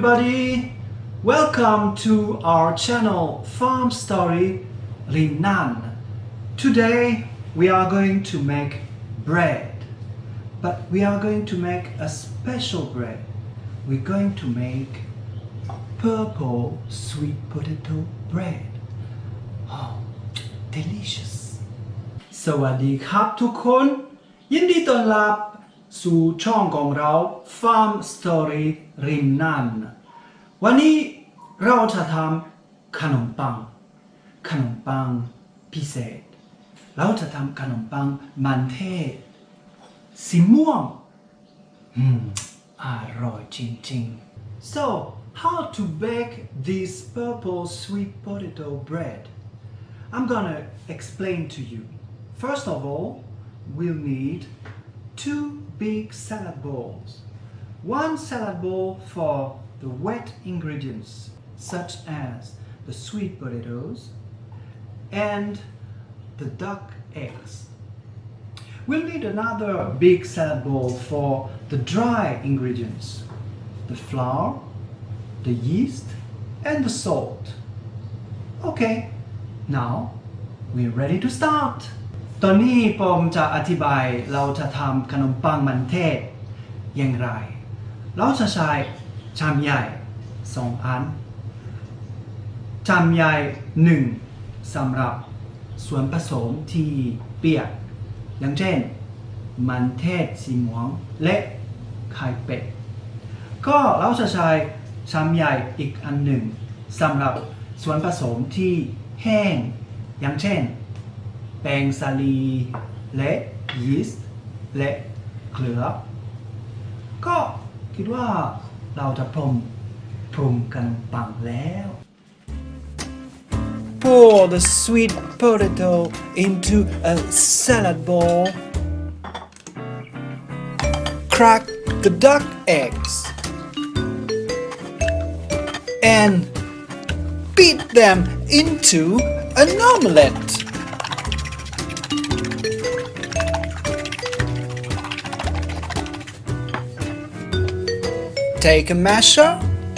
everybody! Welcome to our channel Farm Story Rim Nan. Today we are going to make bread, but we are going to make a special bread. We're going to make purple sweet potato bread. Oh, delicious! สวัสดีครับทุกคนยินดีต้อนรับสู่ช่องของเรา Farm Story Rim Nan วันนี้เราจะทำขนมปังพิเศษเราจะทำขนมปังมันเทศสีม่วงอร่อยจริงๆ So how to bake this purple sweet potato bread? I'm gonna explain to you. First of all, we'll need 2 big salad bowls. 1 salad bowl for the wet ingredients such as the sweet potatoes and the duck eggs. We'll need another big salad bowl for the dry ingredients, the flour, the yeast and the salt. Okay, now we're ready to start. ตอนนี้ผมจะอธิบายเราจะทำขนมปังมันเทศอย่างไรเราจะใช้ชามใหญ่2 อันชามใหญ่1สำหรับส่วนผสมที่เปียกอย่างเช่นมันเทศสีม่วงและไข่เป็ดก็เราจะใช้ชามใหญ่อีกอันหนึ่งสำหรับส่วนผสมที่แห้งอย่างเช่นแป้งสาลีและยีสต์และเกลือก็คิดว่าเราจะปรุงขนมปังแล้ว Pour the sweet potato into a salad bowl. Crack the duck eggs and beat them into an omelette. Take a masher,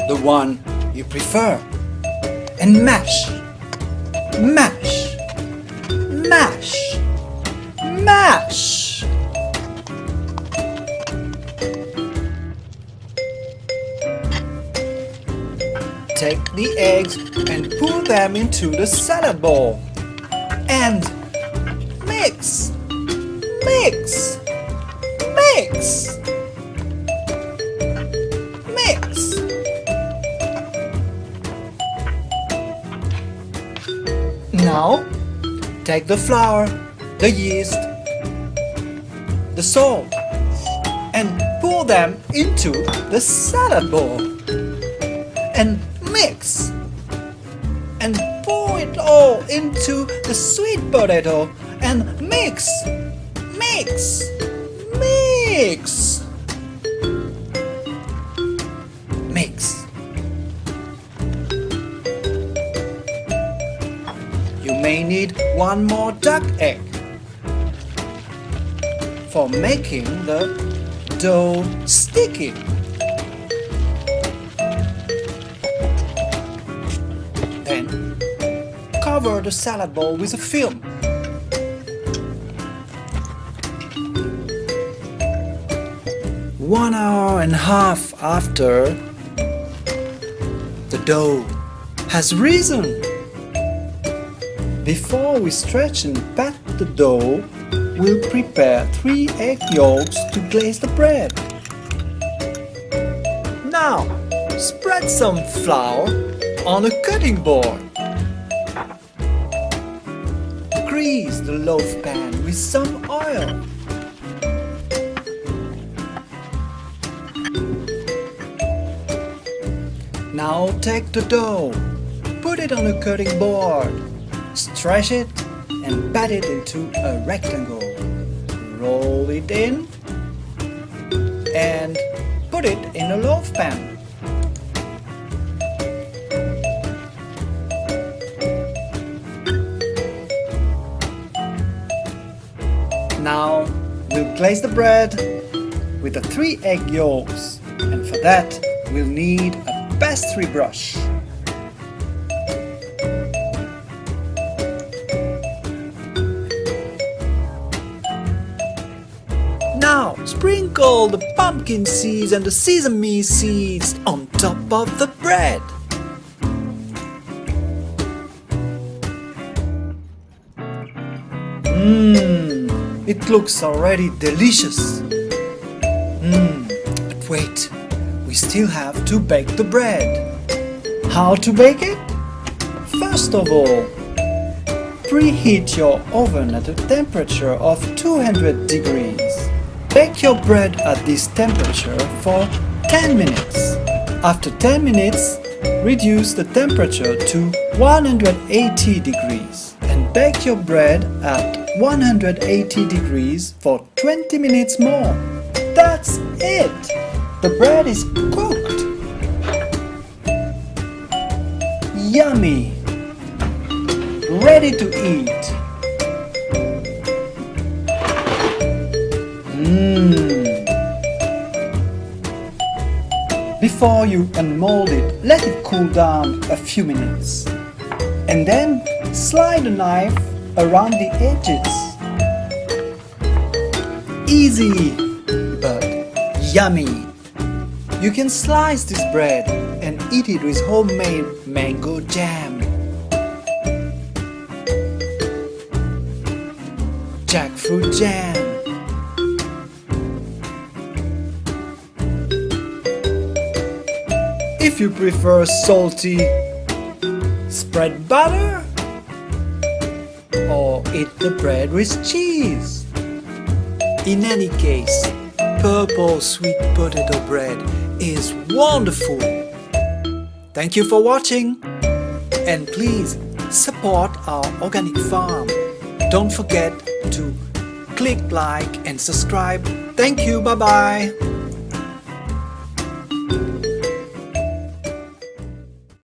the one you prefer, and mash. Take the eggs and pour them into the salad bowl and mix. Now, take the flour, the yeast, the salt, and pour them into the salad bowl. And mix. And pour it all into the sweet potato and mix. You may need 1 more duck egg for making the dough sticky. Then cover the salad bowl with a film. One hour and a half after, the dough has risen. Before we stretch and pat the dough, we'll prepare 3 egg yolks to glaze the bread. Now, spread some flour on a cutting board. Grease the loaf pan with some oil. Now take the dough, put it on a cutting board, stretch it and pat it into a rectangle. Roll it in and put it in a loaf pan. Now we'll glaze the bread with the 3 egg yolks, and for that we'll need a pastry brush. Now sprinkle the pumpkin seeds and the sesame seeds on top of the bread. It looks already delicious. But wait, we still have to bake the bread. How to bake it? First of all, preheat your oven at a temperature of 200 degrees. Bake your bread at this temperature for 10 minutes. After 10 minutes, reduce the temperature to 180 degrees and bake your bread at 180 degrees for 20 minutes more. That's it! The bread is cooked! Yummy! Ready to eat! Before you unmold it, let it cool down a few minutes. And then slide the knife around the edges. Easy, but yummy. You can slice this bread and eat it with homemade mango jam, jackfruit jam, if you prefer salty, spread butter or eat the bread with cheese. In any case, purple sweet potato bread is wonderful. Thank you for watching, and please support our organic farm. Don't forget to click like and subscribe. Thank you. Bye bye.